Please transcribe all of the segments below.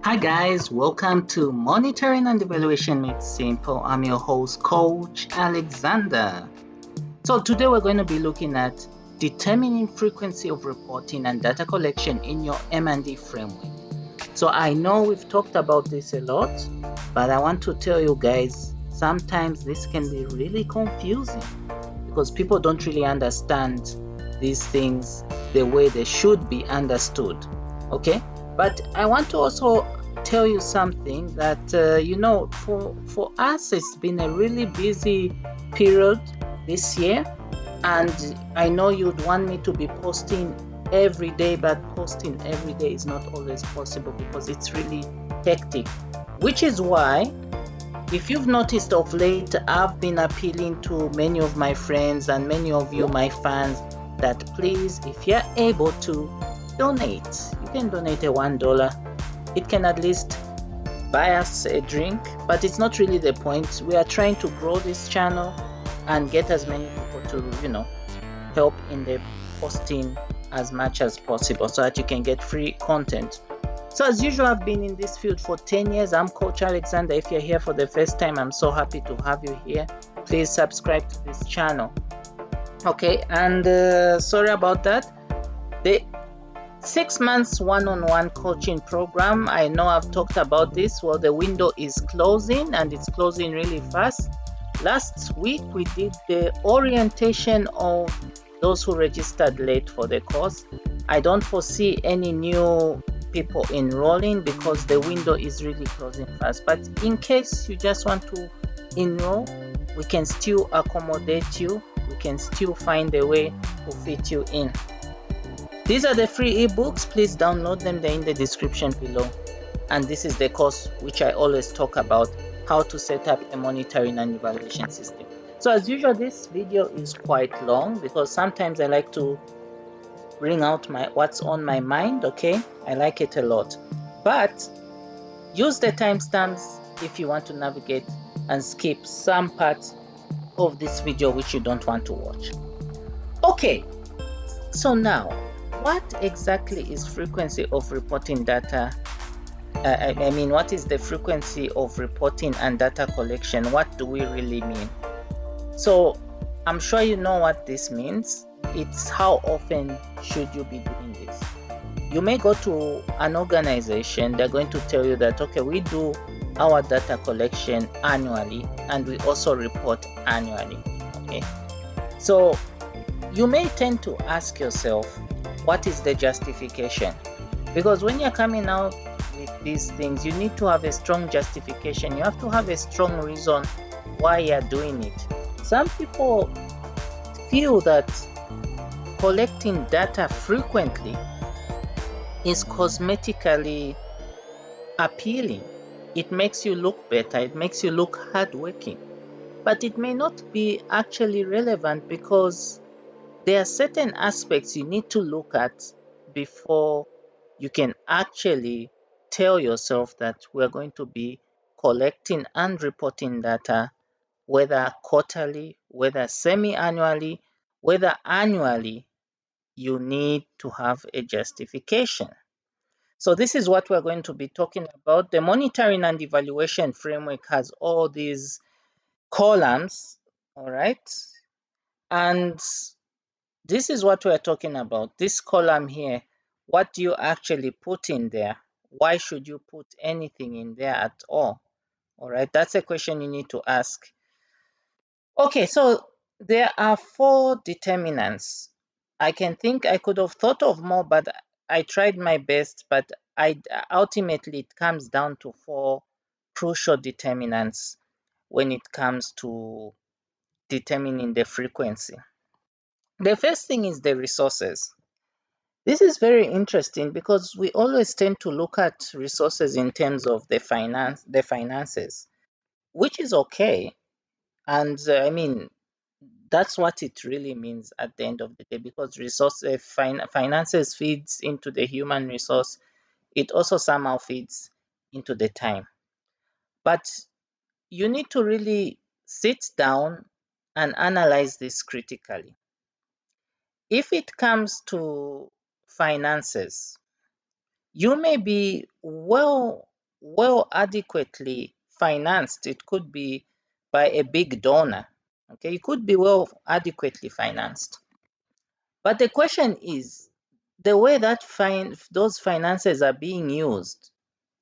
Hi guys, welcome to Monitoring and Evaluation Made Simple. I'm your host, Coach Alexander. So today we're going to be looking at determining frequency of reporting and data collection in your M&D framework. So I know we've talked about this a lot, but I want to tell you guys, sometimes this can be really confusing because people don't really understand these things the way they should be understood. Okay, but I want to also tell you something that for us it's been a really busy period this year, and I know you'd want me to be posting every day, but posting every day is not always possible because it's really hectic, which is why, if you've noticed of late, I've been appealing to many of my friends and many of you, my fans, that please, if you're able to, donate. You can donate a $1. It can at least buy us a drink, but it's not really the point. We are trying to grow this channel and get as many people to, help in the posting as much as possible so that you can get free content. So as usual, I've been in this field for 10 years. I'm Coach Alexander. If you're here for the first time, I'm so happy to have you here. Please subscribe to this channel. Okay, and sorry about that. The 6 months one-on-one coaching program, I know I've talked about this. Well, the window is closing and it's closing really fast. Last week, we did the orientation of those who registered late for the course. I don't foresee any new people enrolling because the window is really closing fast. But in case you just want to enroll, we can still accommodate you. We can still find a way to fit you in. These are the free ebooks. Please download them. They're in the description below. And this is the course which I always talk about, how to set up a monitoring and evaluation system. So as usual, this video is quite long because sometimes I like to bring out what's on my mind. Okay, I like it a lot, but use the timestamps if you want to navigate and skip some parts of this video which you don't want to watch. Okay, so now, what exactly is frequency of reporting data? What is the frequency of reporting and data collection? What do we really mean? So I'm sure you know what this means. It's how often should you be doing this. You may go to an organization, they're going to tell you that, okay, we do our data collection annually and we also report annually. Okay, so you may tend to ask yourself, what is the justification? Because when you're coming out with these things, you need to have a strong justification. You have to have a strong reason why you're doing it. Some people feel that collecting data frequently is cosmetically appealing. It makes you look better. It makes you look hardworking. But it may not be actually relevant because there are certain aspects you need to look at before you can actually tell yourself that we're going to be collecting and reporting data, whether quarterly, whether semi-annually, whether annually. You need to have a justification. So this is what we're going to be talking about. The monitoring and evaluation framework has all these columns, all right? And this is what we're talking about. This column here, what do you actually put in there? Why should you put anything in there at all? All right, that's a question you need to ask. Okay, so there are 4 determinants. I can think I could have thought of more, but I tried my best, but ultimately it comes down to 4 crucial determinants when it comes to determining the frequency. The first thing is the resources. This is very interesting because we always tend to look at resources in terms of the finances, which is okay. And that's what it really means at the end of the day, because finances feeds into the human resource. It also somehow feeds into the time. But you need to really sit down and analyze this critically. If it comes to finances, you may be well well adequately financed. It could be by a big donor. Okay, it could be well adequately financed. But the question is, the way that those finances are being used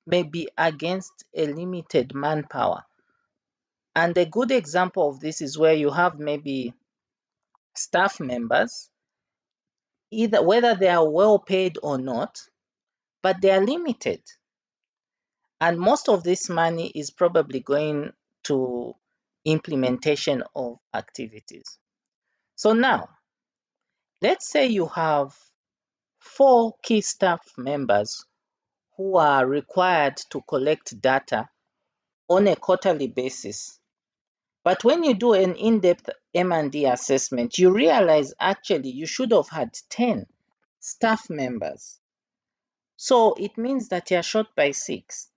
may be against a limited manpower. And a good example of this is where you have maybe staff members, either whether they are well paid or not, but they are limited. And most of this money is probably going to implementation of activities. So now, let's say you have 4 key staff members who are required to collect data on a quarterly basis. But when you do an in-depth M&D assessment, you realize actually you should have had 10 staff members. So it means that you're short by 6.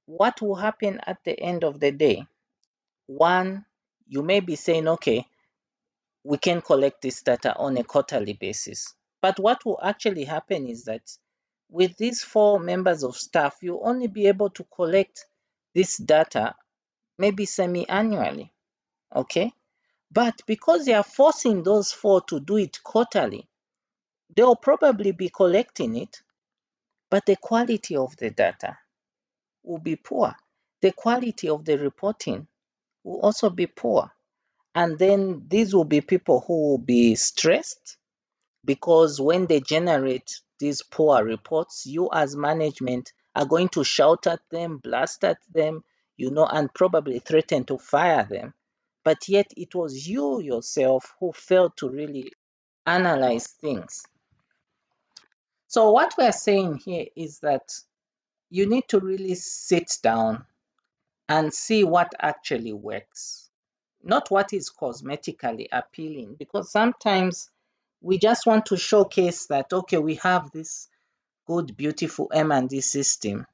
What will happen at the end of the day? One, you may be saying, okay, we can collect this data on a quarterly basis. But what will actually happen is that with these 4 members of staff, you'll only be able to collect this data maybe semi-annually. Okay? But because they are forcing those 4 to do it quarterly, they'll probably be collecting it, but the quality of the data will be poor. The quality of the reporting will also be poor. And then these will be people who will be stressed because when they generate these poor reports, you as management are going to shout at them, blast at them, and probably threaten to fire them. But yet it was you yourself who failed to really analyze things. So what we're saying here is that you need to really sit down and see what actually works, not what is cosmetically appealing, because sometimes we just want to showcase that, okay, we have this good, beautiful M&D system,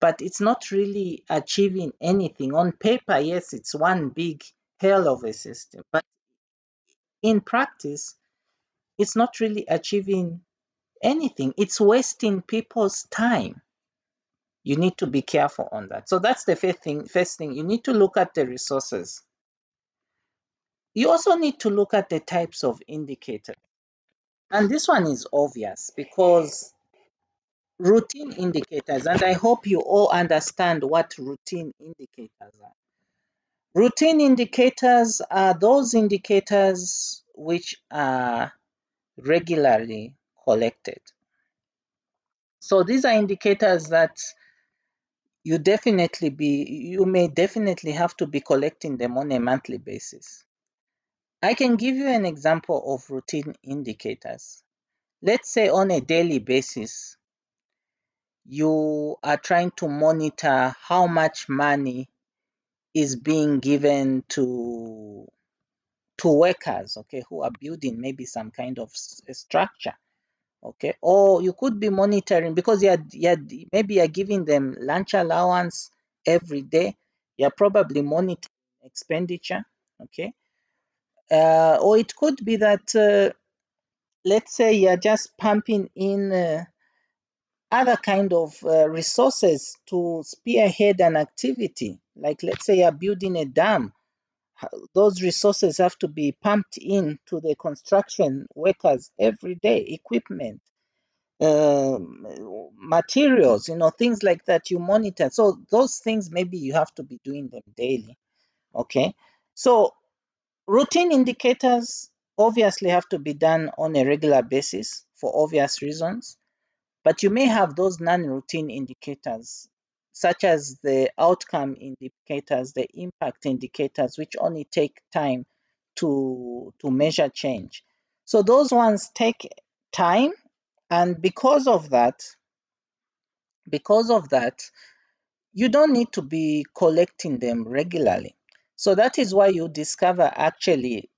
but it's not really achieving anything. On paper, yes, it's one big hell of a system, but in practice, it's not really achieving anything. It's wasting people's time. You need to be careful on that. So that's the first thing. You need to look at the resources. You also need to look at the types of indicators. And this one is obvious because routine indicators, and I hope you all understand what routine indicators are. Routine indicators are those indicators which are regularly collected. So these are indicators that you may definitely have to be collecting them on a monthly basis. I can give you an example of routine indicators. Let's say on a daily basis, you are trying to monitor how much money is being given to workers, okay, who are building maybe some kind of structure, okay, or you could be monitoring because maybe you're giving them lunch allowance every day. You're probably monitoring expenditure, okay, or it could be that let's say you're just pumping in other kind of resources to spearhead an activity. Like let's say you're building a dam, those resources have to be pumped in to the construction workers every day, equipment, um, materials, things like that you monitor. So those things maybe you have to be doing them daily. Okay. So routine indicators obviously have to be done on a regular basis for obvious reasons. But you may have those non-routine indicators, such as the outcome indicators, the impact indicators, which only take time to measure change. So those ones take time, and because of that, you don't need to be collecting them regularly. So that is why you discover actually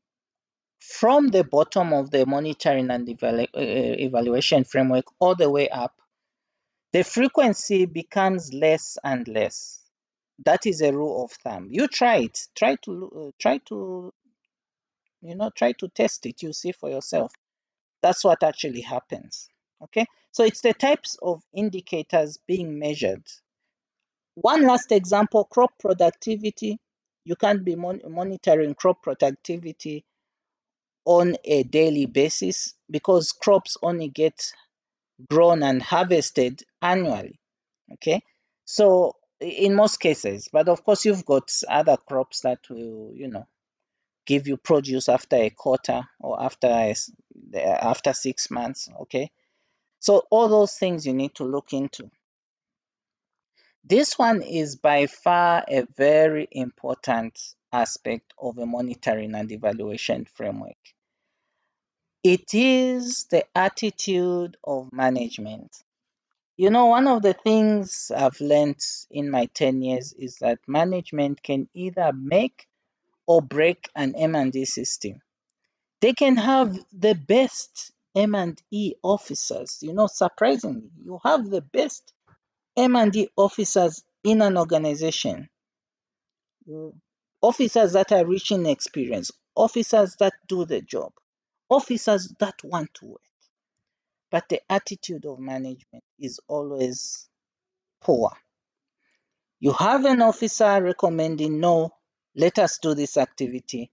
from the bottom of the monitoring and evaluation framework all the way up, the frequency becomes less and less. That is a rule of thumb. You try it. Try to test it. You see for yourself. That's what actually happens. Okay. So it's the types of indicators being measured One last example, crop productivity. You can't be monitoring crop productivity on a daily basis because crops only get grown and harvested annually. Okay. So in most cases, but of course, you've got other crops that will, give you produce after a quarter or after 6 months. Okay. So all those things you need to look into. This one is by far a very important aspect of a monitoring and evaluation framework. It is the attitude of management. One of the things I've learned in my 10 years is that management can either make or break an M&E system. They can have the best M&E officers. Surprisingly, you have the best M&E officers in an organization, officers that are rich in experience, officers that do the job, officers that want to work. But the attitude of management is always poor. You have an officer recommending, no, let us do this activity.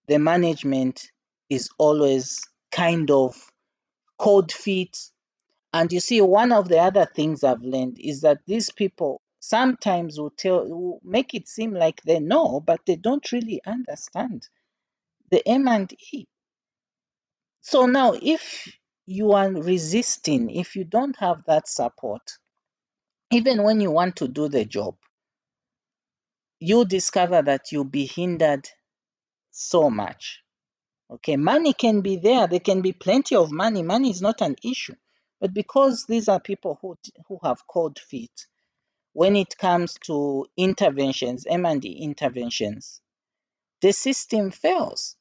The management is always kind of cold feet. And you see, one of the other things I've learned is that these people sometimes will make it seem like they know, but they don't really understand the M&E. So now, if you are resisting, if you don't have that support, even when you want to do the job, you discover that you'll be hindered so much. Okay, money can be there. There can be plenty of money. Money is not an issue. But because these are people who have cold feet, when it comes to interventions, M&E interventions, the system fails.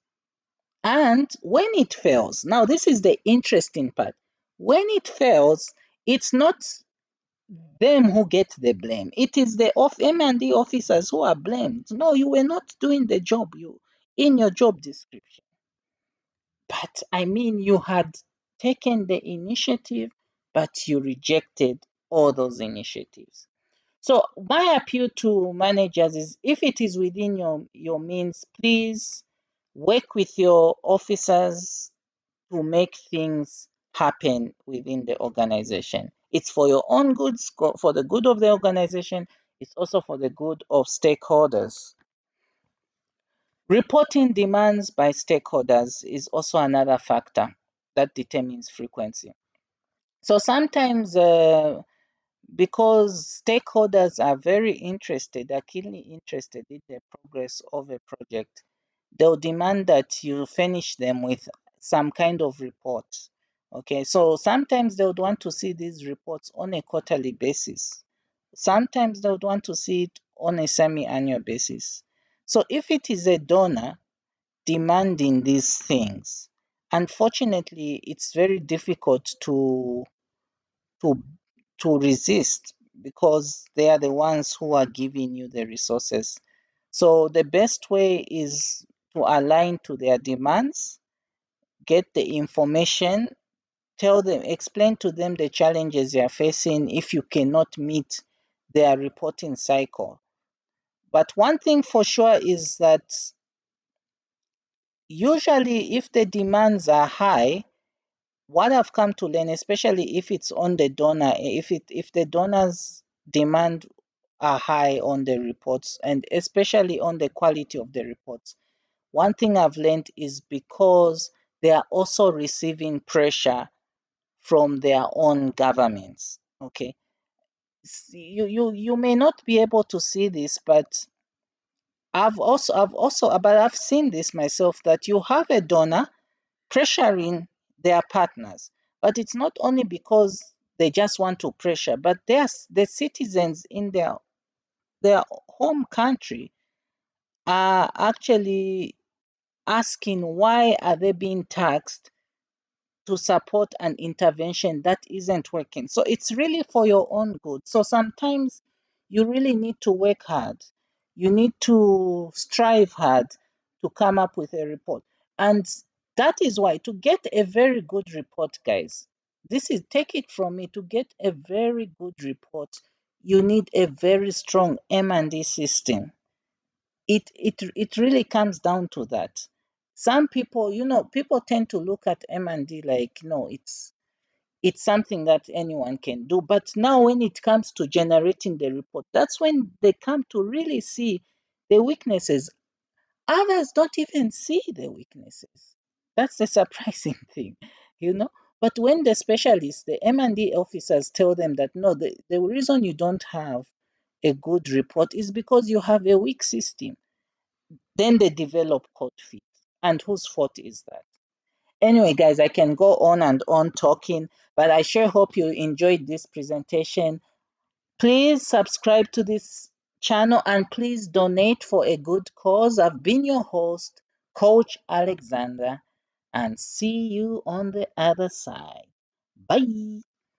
And when it fails, now this is the interesting part. When it fails, it's not them who get the blame. It is the M&E officers who are blamed. No, you were not doing the job you in your job description. But I mean, you had taken the initiative, but you rejected all those initiatives. So my appeal to managers is if it is within your means, please work with your officers to make things happen within the organization. It's for your own good, for the good of the organization. It's also for the good of stakeholders. Reporting demands by stakeholders is also another factor that determines frequency. So sometimes, because stakeholders are very interested, are keenly interested in the progress of a project, they'll demand that you finish them with some kind of report. Okay, so sometimes they would want to see these reports on a quarterly basis. Sometimes they would want to see it on a semi-annual basis. So if it is a donor demanding these things, unfortunately, it's very difficult to to resist because they are the ones who are giving you the resources. So the best way is to align to their demands, get the information, tell them, explain to them the challenges they are facing if you cannot meet their reporting cycle. But one thing for sure is that usually if the demands are high, what I've come to learn, especially if it's on the donor, if the donors demand are high on the reports and especially on the quality of the reports, one thing I've learned is because they are also receiving pressure from their own governments. Okay. You may not be able to see this, but I've seen this myself that you have a donor pressuring their partners. But it's not only because they just want to pressure, but the citizens in their home country are actually asking why are they being taxed to support an intervention that isn't working. So it's really for your own good. So sometimes you really need to work hard. You need to strive hard to come up with a report. And that is why to get a very good report, guys, this is take it from me, to get a very good report, you need a very strong M&D system. It really comes down to that. Some people, people tend to look at M&D like, no, it's something that anyone can do. But now when it comes to generating the report, that's when they come to really see the weaknesses. Others don't even see the weaknesses. That's the surprising thing, you know. But when the specialists, the M&D officers tell them that no, the reason you don't have a good report is because you have a weak system, then they develop cold feet. And whose fault is that? Anyway, guys, I can go on and on talking, but I sure hope you enjoyed this presentation. Please subscribe to this channel and please donate for a good cause. I've been your host, Coach Alexander, and see you on the other side. Bye.